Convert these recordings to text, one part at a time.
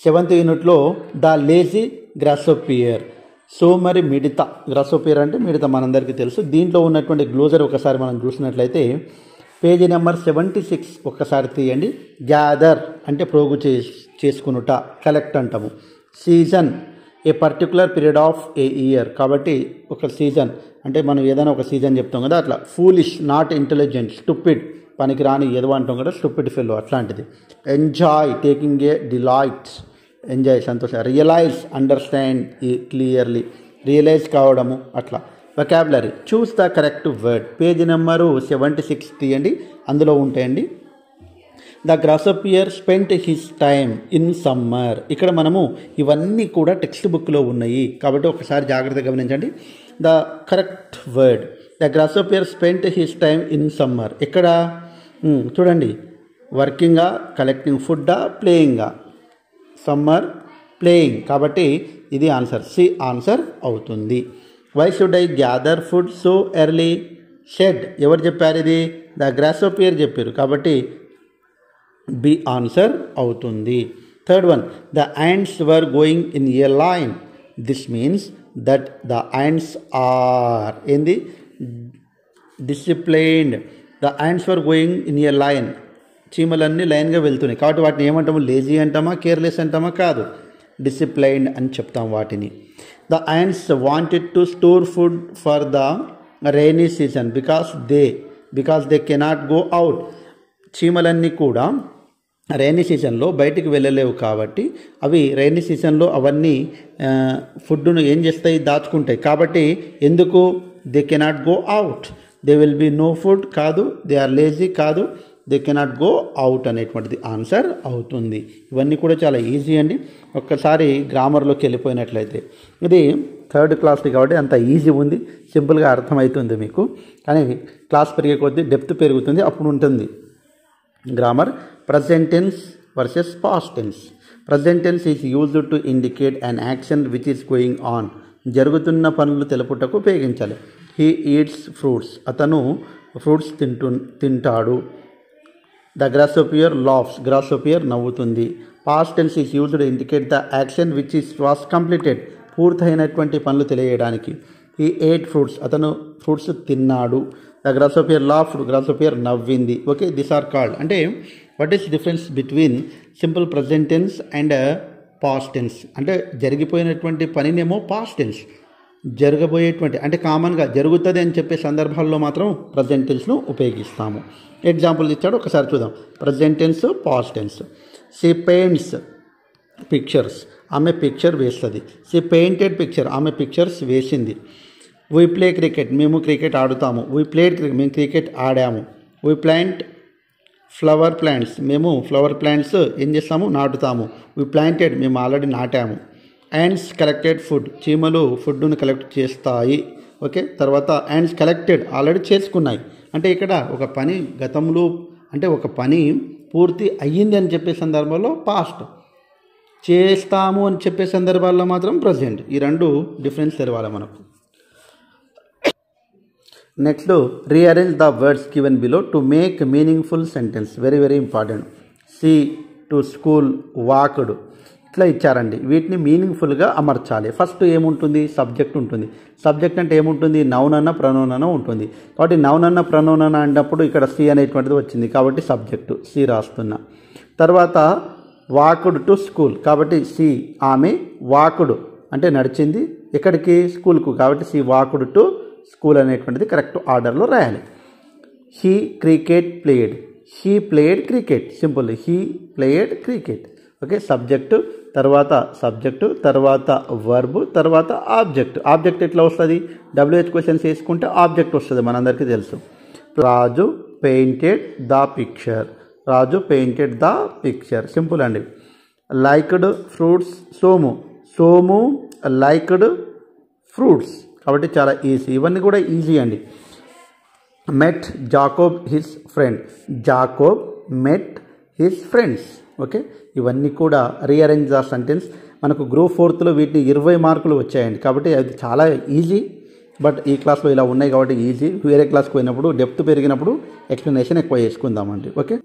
Seventh యూనిట్లో the lazy గ్రాసోపియర్. So మరి మిడత, గ్రాసోపియర్ అంటే మిడత మనందరికీ తెలుసు. దీంట్లో ఉన్నటువంటి గ్లోజర్ ఒకసారి మనం చూసినట్లయితే పేజీ నెంబర్ 76 ఒక్కసారి తీయండి. గ్యాదర్ అంటే ప్రోగు చేసుకునుట, కలెక్ట్ అంటాము. Season A particular period of A year, కాబట్టి ఒక సీజన్ అంటే మనం ఏదైనా ఒక సీజన్ చెప్తాం కదా అట్లా. ఫూలిష్ నాట్ ఇంటెలిజెంట్, స్టూపిడ్ పనికి రాని ఏదో అంటాం కదా, స్టూపిడ్ ఫెలో అట్లాంటిది. Enjoy taking a delights, enjoy సంతోషం. రియలైజ్ అండర్స్టాండ్ క్లియర్లీ, రియలైజ్ కావడము అట్లా. Vocabulary choose the correct word. Page number 76 తీయండి, అందులో ఉంటాయండి. The grasshopper spent his time in summer. ఇక్కడ మనము ఇవన్నీ కూడా టెక్స్ట్ బుక్లో ఉన్నాయి కాబట్టి ఒకసారి జాగ్రత్తగా గమనించండి. The correct word the grasshopper spent his time in summer. ఇక్కడ చూడండి, వర్కింగా, కలెక్టింగ్ ఫుడ్డా, ప్లేయింగా. సమ్మర్ ప్లేయింగ్ కాబట్టి ఇది ఆన్సర్, సి ఆన్సర్ అవుతుంది. Why should I gather food so early? షెడ్ ఎవరు చెప్పారు? ఇది ద గ్రాసోపియర్ చెప్పారు కాబట్టి బి ఆన్సర్ అవుతుంది. Third one, the ants were going in a line. This means that the ants are ఏంది disciplined. The ants were going in a line. చీమలన్నీ లైన్గా వెళ్తున్నాయి కాబట్టి వాటిని ఏమంటాము? లేజీ అంటామా, కేర్లెస్ అంటామా? కాదు, డిసిప్లైన్డ్ అని చెప్తాం వాటిని. The ants wanted to store food for the rainy season because they cannot go out. చీమలన్నీ కూడా రైనీ సీజన్లో బయటికి వెళ్ళలేవు కాబట్టి అవి రైనీ సీజన్లో అవన్నీ ఫుడ్ను ఏం చేస్తాయి? దాచుకుంటాయి. కాబట్టి ఎందుకు? They cannot go out. They will be no food కాదు, దే ఆర్ లేజీ కాదు, దే కెనాట్ గో అవుట్ అనేటువంటిది ఆన్సర్ అవుతుంది. ఇవన్నీ కూడా చాలా ఈజీ అండి. ఒక్కసారి గ్రామర్లోకి వెళ్ళిపోయినట్లయితే ఇది థర్డ్ క్లాస్ది కాబట్టి అంత ఈజీ ఉంది, సింపుల్గా అర్థమవుతుంది మీకు. కానీ క్లాస్ పెరిగే కొద్దీ డెప్త్ పెరుగుతుంది, అప్పుడు ఉంటుంది grammar. Present tense versus past tense. Present tense is used to indicate an action which is going on. జరుగుతున్న పనులు తెలుపుటకు ఉపయోగించాలి. He eats fruits. అతను ఫ్రూట్స్ తింటాడు. The grasshopper laughs. గ్రాసోపియర్ నవ్వుతుంది. Past tense is used to indicate the action which was completed. పూర్తయినటువంటి పనులు తెలియడానికి. He ate fruits. అతను ఫ్రూట్స్ తిన్నాడు. The grasshopper laughed. గ్రాసోపియర్ నవ్వింది. Okay, this are called. అంటే what is difference between simple present tense and past tense? అంటే జరిగిపోయినటువంటి పనినేమో past tense, జరగబోయేటువంటి అంటే కామన్గా జరుగుతుంది అని చెప్పే సందర్భాల్లో మాత్రం ప్రజెంట్ టెన్స్ను ఉపయోగిస్తాము. ఎగ్జాంపుల్ ఇచ్చాడు, ఒకసారి చూద్దాం. Present tense, past tense. She paints pictures. ఆమె పిక్చర్ వేస్తుంది. She painted picture. ఆమె పిక్చర్స్ వేసింది. We play cricket. మేము క్రికెట్ ఆడుతాము. We played cricket. మేము క్రికెట్ ఆడాము. We plant flower plants. మేము ఫ్లవర్ ప్లాంట్స్ ఏం చేస్తాము? నాటుతాము. We planted. మేము ఆల్రెడీ నాటాము. Ants collected food. చీమలు ఫుడ్ను కలెక్ట్ చేస్తాయి. ఓకే, తర్వాత యాంట్స్ కలెక్టెడ్ ఆల్రెడీ చేసుకున్నాయి. అంటే ఇక్కడ ఒక పని గతంలో అంటే ఒక పని పూర్తి అయ్యింది అని చెప్పే సందర్భంలో పాస్ట్, చేస్తాము అని చెప్పే సందర్భాల్లో మాత్రం ప్రజెంట్. ఈ రెండు డిఫరెన్స్ తెలవాలి మనకు. Next, rearrange the words given below to make meaningful sentence. Very very important. She to school, walked ఇట్లా ఇచ్చారండి. వీటిని మీనింగ్ఫుల్గా అమర్చాలి. ఫస్ట్ ఏముంటుంది? సబ్జెక్ట్ ఉంటుంది. సబ్జెక్ట్ అంటే ఏముంటుంది? నౌన్ అన్న ప్రనౌన్ అన్న ఉంటుంది. కాబట్టి నౌన్ అన్న ప్రనౌన్ అన్న అన్నప్పుడు ఇక్కడ సి అనేటువంటిది వచ్చింది కాబట్టి సబ్జెక్టు సి రాస్తున్నా. తర్వాత వాక్డ్ టు స్కూల్ కాబట్టి సి. ఆమె వాక్డ్ అంటే నడిచింది ఎక్కడికి? స్కూల్కు కాబట్టి సి వాక్డ్ టు స్కూల్ అనేటువంటిది కరెక్ట్ ఆర్డర్లో రాయాలి. He cricket played. He played cricket. Simple. He played cricket. Okay, subject తర్వాత సబ్జెక్టు తర్వాత వర్బ్ తర్వాత ఆబ్జెక్ట్. ఆబ్జెక్ట్ ఎట్లా వస్తుంది? WH క్వశ్చన్స్ వేసుకుంటే ఆబ్జెక్ట్ వస్తుంది, మనందరికీ తెలుసు. Raju painted the picture. Raju painted the picture. Simple అండి. Liked fruits Somu. Somu liked fruits కాబట్టి చాలా ఈజీ. ఇవన్నీ కూడా ఈజీ అండి. మెట్ జాకోబ్ హిస్ ఫ్రెండ్. జాకోబ్ మెట్ హిస్ ఫ్రెండ్స్. ఓకే, ఇవన్నీ కూడా రీఅరేంజ్ ద సెంటెన్స్. మనకు గ్రూప్ 4లో వీటిని 20 మార్కులు వచ్చాయండి కాబట్టి అది చాలా ఈజీ. బట్ ఈ క్లాస్లో ఇలా ఉన్నాయి కాబట్టి ఈజీ. వేరే క్లాస్కి పోయినప్పుడు డెప్త్ పెరిగినప్పుడు ఎక్స్ప్లెనేషన్ ఎక్కువ చేసుకుందామండి. ఓకే,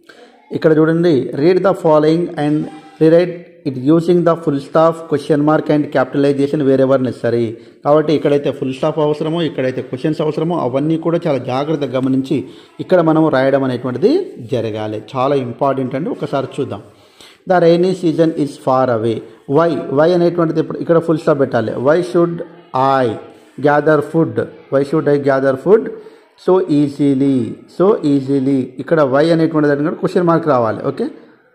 ఇక్కడ చూడండి. Read the following and rewrite it using the full stop question mark and capitalization wherever necessary. కాబట్టి ఇక్కడైతే ఫుల్ స్టాప్ అవసరమో, ఇక్కడైతే క్వశ్చన్స్ అవసరమో అవన్నీ కూడా చాలా జాగ్రత్తగా గమనించి ఇక్కడ మనం రాయడం అనేటువంటిది జరగాలి. చాలా ఇంపార్టెంట్ అండి. ఒకసారి చూద్దాం. The rainy season is far away. Why అనేటువంటిది ఇక్కడ ఫుల్ స్టాప్ పెట్టాలి. Why should I gather food, why should I gather food so easily. ఇక్కడ వై అనేటువంటి దాని కూడా క్వశ్చన్ మార్క్ రావాలి. Okay,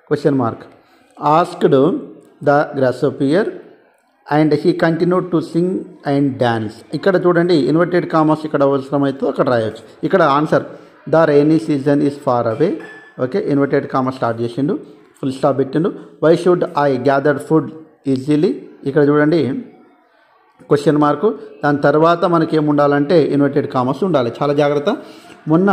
question mark. Asked the grasshopper and he continued to sing and dance. ఇక్కడ చూడండి ఇన్వర్టెడ్ కామర్స్ ఇక్కడ అవసరమైతే అక్కడ రాయొచ్చు. ఇక్కడ answer the rainy season is far away. Okay, inverted commas start చేసిండు, ఫుల్ స్టాప్ పెట్టిండు. Why should I gather food easily. ఇక్కడ చూడండి క్వశ్చన్ మార్కు, దాని తర్వాత మనకి ఏముండాలంటే ఇన్వర్టెడ్ కామర్స్ ఉండాలి. చాలా జాగ్రత్త. మొన్న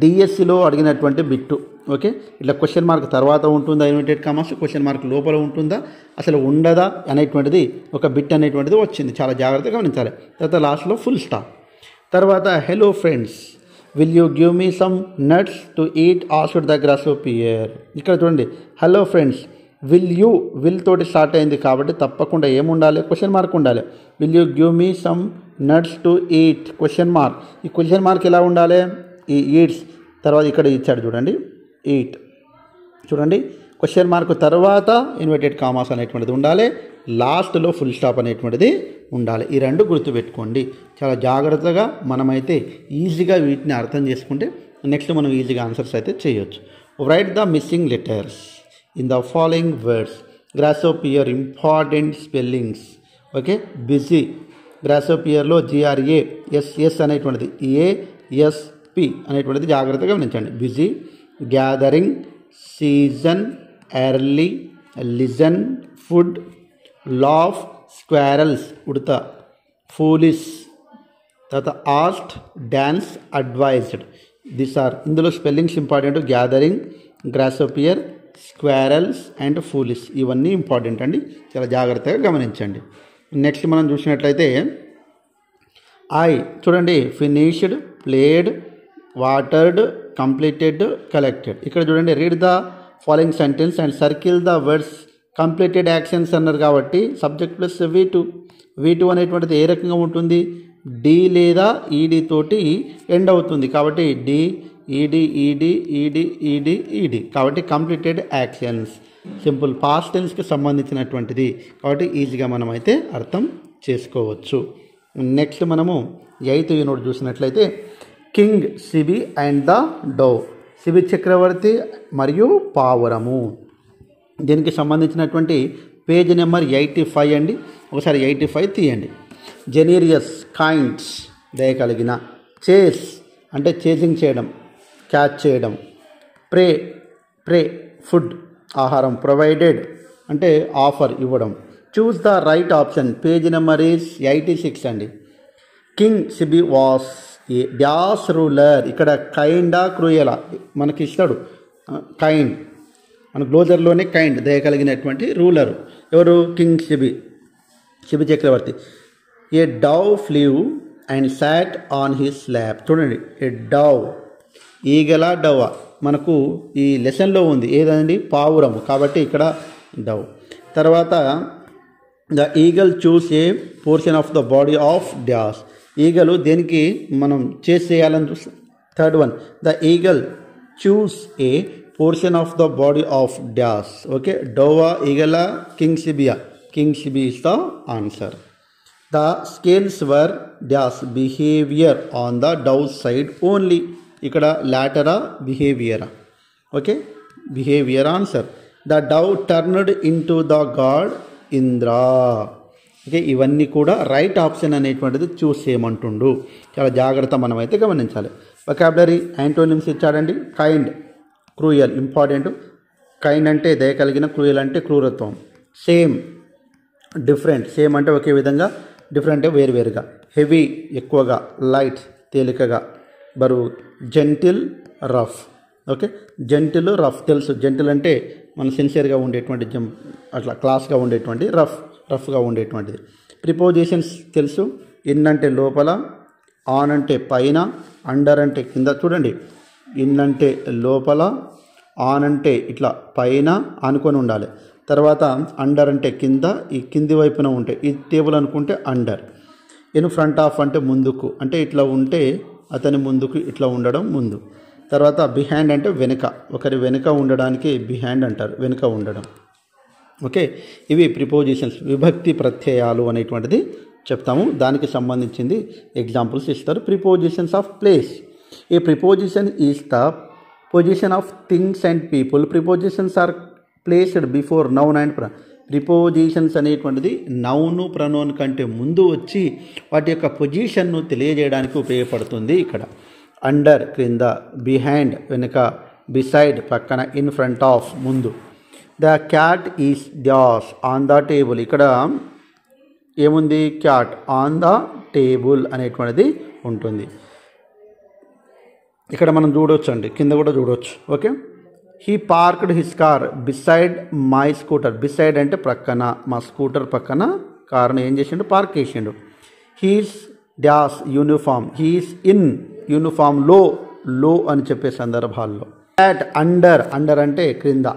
డిఎస్సిలో అడిగినటువంటి బిట్టు. ఓకే, ఇట్లా క్వశ్చన్ మార్క్ తర్వాత ఉంటుందా ఇన్వర్టెడ్ కామర్స్, క్వశ్చన్ మార్క్ లోపల ఉంటుందా, అసలు ఉండదా అనేటువంటిది ఒక బిట్ అనేటువంటిది వచ్చింది. చాలా జాగ్రత్తగా గమనించాలి. తర్వాత లాస్ట్లో ఫుల్ స్టాప్. తర్వాత hello friends will you give me some nuts to eat asked the grasshopper. ఇక్కడ చూడండి హలో ఫ్రెండ్స్, విల్ తోటి స్టార్ట్ అయింది కాబట్టి తప్పకుండా ఏముండాలి, క్వశ్చన్ మార్క్ ఉండాలి. Will you give me some nuts to eat question mark. ఈ క్వశ్చన్ మార్క్ ఎలా ఉండాలి, ఈ ఈట్స్ తర్వాత ఇక్కడ ఇచ్చాడు చూడండి, ఈట్ చూడండి, క్వశ్చన్ మార్క్ తర్వాత ఇన్వర్టెడ్ కామర్స్ అనేటువంటిది ఉండాలి, లాస్ట్లో ఫుల్ స్టాప్ అనేటువంటిది ఉండాలి. ఈ రెండు గుర్తుపెట్టుకోండి. చాలా జాగ్రత్తగా మనమైతే ఈజీగా వీటిని అర్థం చేసుకుంటే నెక్స్ట్ మనం ఈజీగా ఆన్సర్స్ అయితే చేయొచ్చు. Write the missing letters in the following words. Grasshopper important spellings. Okay, busy గ్రాస్హోపియర్లో GRASS అనేటువంటిది ASP అనేటువంటిది జాగ్రత్తగా గమనించండి. Busy, gathering, season, early, listen, food, laugh, squirrels ఉడత, ఫూలిష్, తర్వాత asked, dance, advised. This are ఇందులో spellings important. Gathering, grasshopper, squirrels and foolish ఇవన్నీ important అండి. చాలా జాగ్రత్తగా గమనించండి. నెక్స్ట్ మనం చూసినట్లయితే ఐ చూడండి finished, played, watered, completed, collected. ఇక్కడ చూడండి read the following sentence and circle the words completed actions అన్నారు కాబట్టి సబ్జెక్ట్ ప్లస్ V2 అనేటువంటిది ఏ రకంగా ఉంటుంది, డి లేదా ఈడి తోటి ఎండ్ అవుతుంది కాబట్టి డి ఈడి కాబట్టి కంప్లీటెడ్ యాక్షన్స్ సింపుల్ పాస్ట్ టెన్స్కి సంబంధించినటువంటిది కాబట్టి ఈజీగా మనం అయితే అర్థం చేసుకోవచ్చు. నెక్స్ట్ మనము 8th యూనిట్ చూసినట్లయితే king, Sibi and the dove. Sibi చక్రవర్తి మరియు పావురము, దీనికి సంబంధించినటువంటి పేజ్ నెంబర్ 85 అండి. ఒకసారి 85 తీయండి. జెనీరియస్, కైండ్స్ దయ కలిగిన, చేస్ అంటే చేసింగ్ చేయడం, క్యాచ్ చేయడం, ప్రే ఫుడ్ ఆహారం, ప్రొవైడెడ్ అంటే ఆఫర్ ఇవ్వడం. Choose the right option. Page number is 86 అండి. కింగ్ సిబి వాస్ ఏ డాస్ రూలర్. ఇక్కడ కైండా క్రూయలా మనకి ఇస్తాడు. కైండ్ మన గ్లోజర్లోనే కైండ్ దయ కలిగినటువంటి రూలరు ఎవరు, కింగ్ సిబి చక్రవర్తి. A dove flew and sat on his lap. చూడండి ఏ డవ్ ఈగల డవ్ మనకు ఈ లెసన్లో ఉంది ఏదండి, పావురము కాబట్టి ఇక్కడ డవ్. తర్వాత the eagle chose a portion of the body of dove's. ఈగలు దేనికి మనం చేయాలని చూస్తాం. Third one the eagle chose a portion of the body of dove's. Okay, డోవా, ఈగల, king Sibi is the answer. The scales were dove's behaviour on the dove side only. ఇక్కడ లాటరా బిహేవియరా, okay behaviour answer. The dove turned in to the god Indra. Okay, ఇవన్నీ కూడా right option అనేటువంటిది చూస్ చేయమంటుండు. చాలా జాగ్రత్త మనం అయితే గమనించాలి. వొకాబులరీ యాంటోనిమ్స్ ఇచ్చాడండి. Kind, cruel important. కైండ్ అంటే దయ కలిగిన, క్రూయల్ అంటే క్రూరత్వం. సేమ్, డిఫరెంట్, సేమ్ అంటే ఒకే విధంగా, డిఫరెంట్ అంటే వేరువేరుగా. హెవీ ఎక్కువగా, లైట్ తేలికగా, బరువు. Gentle, rough. Okay, gentle, rough తెలుసు. జెంటిల్ అంటే మన సిన్సియర్గా ఉండేటువంటి అట్లా క్లాస్గా ఉండేటువంటి, రఫ్గా ఉండేటువంటిది. ప్రిపోజిషన్స్ తెలుసు. ఇన్ అంటే లోపల, ఆన్ అంటే పైన, అండర్ అంటే కింద. చూడండి ఇన్ అంటే లోపల, ఆన్ అంటే ఇట్లా పైన ఆనుకొని ఉండాలి. తర్వాత అండర్ అంటే కింద, ఈ కింది వైపున ఉంటాయి. ఈ టేబుల్ అనుకుంటే అండర్. ఇన్ ఫ్రంట్ ఆఫ్ అంటే ముందుకు, అంటే ఇట్లా ఉంటే అతని ముందుకు ఇట్లా ఉండడం ముందు. తర్వాత బిహైండ్ అంటే వెనుక, ఒకరి వెనుక ఉండడానికి బిహైండ్ అంటారు, వెనుక ఉండడం. ఓకే, ఇవి ప్రిపోజిషన్స్, విభక్తి ప్రత్యయాలు అనేటువంటిది చెప్తాము. దానికి సంబంధించింది ఎగ్జాంపుల్స్ ఇస్తారు. Prepositions of place. A preposition is the position of things and people. Prepositions are placed before noun and prepositions అనేటువంటిది నౌను ప్రనౌన్ కంటే ముందు వచ్చి వాటి యొక్క పొజిషన్ను తెలియజేయడానికి ఉపయోగపడుతుంది. ఇక్కడ అండర్ క్రింద, బిహైండ్ వెనుక, బిసైడ్ పక్కన, ఇన్ ఫ్రంట్ ఆఫ్ ముందు. The cat is dash on the table. ఇక్కడ ఏముంది? క్యాట్ ఆన్ ద టేబుల్ అనేటువంటిది ఉంటుంది. ఇక్కడ మనం చూడవచ్చు అండి, కింద కూడా చూడవచ్చు. Okay, he parked his car beside my scooter. Beside అంటే ప్రక్కన, మా స్కూటర్ పక్కన కార్ను ఏం చేసిండు? పార్క్ చేసిండు. He's dash uniform. He's in uniform లో, లో అని చెప్పే సందర్భాల్లో. అట్ అండర్, అండర్ అంటే క్రింద,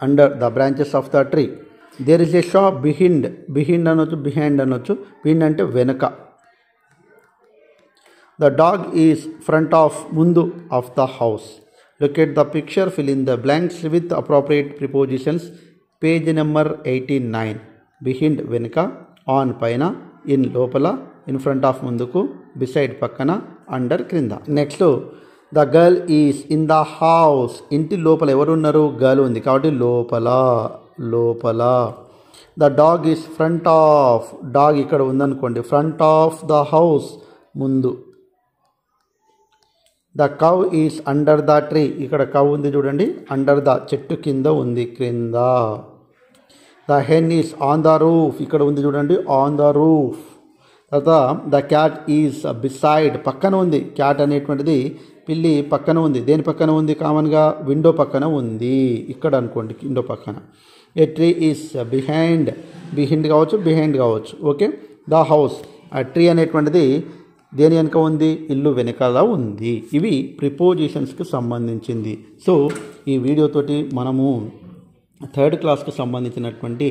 under the branches of the tree. There is a shop behind. Behind అనొచ్చు, బిహైండ్ అనొచ్చు. బిహైండ్ అంటే వెనుక. The dog is front of ముందు of the house. Look at the picture, fill in the blanks with appropriate prepositions. Page number 89. Behind వెనుక, on పైన, in లోపల, in front of ముందుకు, beside పక్కన, అండర్ క్రింద. Next, the girl is in the house. ఇంటి లోపల ఎవరు ఉన్నారు? గర్ల్ ఉంది కాబట్టి లోపల, లోపల. The dog is front of. Dog ఇక్కడ ఉందనుకోండి, ఫ్రంట్ ఆఫ్ ద హౌస్ ముందు. The cow is under the tree. ఇక్కడ కౌ ఉంది చూడండి, అండర్ ద చెట్టు కింద ఉంది, క్రింద. The hen is on the roof. ఇక్కడ ఉంది చూడండి, ఆన్ ద రూఫ్. తర్వాత ద క్యాట్ ఈజ్ బిసైడ్, పక్కన ఉంది. క్యాట్ అనేటువంటిది పిల్లి పక్కన ఉంది. దేని పక్కన ఉంది? కామన్గా విండో పక్కన ఉంది, ఇక్కడ అనుకోండి, విండో పక్కన. ఏ ట్రీ ఈజ్ బిహైండ్. బిహైండ్ కావచ్చు, బిహైండ్ కావచ్చు. Okay, the house. ఆ ట్రీ అనేటువంటిది దేని వెనుక ఉంది? ఇల్లు వెనకాల ఉంది. ఇవి ప్రిపోజిషన్స్కి సంబంధించింది. సో ఈ వీడియోతోటి మనము 3rd క్లాస్కి సంబంధించినటువంటి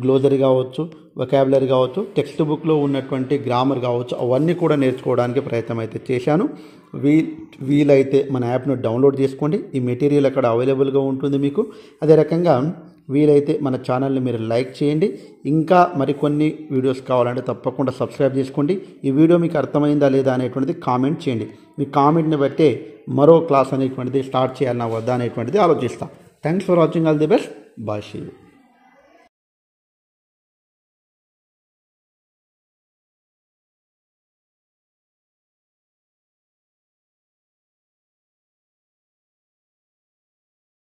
గ్లోజరీ కావచ్చు, వొకాబులరీ కావచ్చు, టెక్స్ట్ బుక్లో ఉన్నటువంటి గ్రామర్ కావచ్చు, అవన్నీ కూడా నేర్చుకోవడానికి ప్రయత్నం అయితే చేశాను. వీలైతే మన యాప్ను డౌన్లోడ్ చేసుకోండి. ఈ మెటీరియల్ అక్కడ అవైలబుల్గా ఉంటుంది మీకు. అదే రకంగా వీలైతే మన ఛానల్ని మీరు లైక్ చేయండి. ఇంకా మరికొన్ని వీడియోస్ కావాలంటే తప్పకుండా సబ్స్క్రైబ్ చేసుకోండి. ఈ వీడియో మీకు అర్థమైందా లేదా అనేటువంటిది కామెంట్ చేయండి. మీ కామెంట్ని బట్టే మరో క్లాస్ అనేటువంటిది స్టార్ట్ చేయాలన్నా వద్దా అనేటువంటిది ఆలోచిస్తాను. Thanks for watching. All the best. Bye.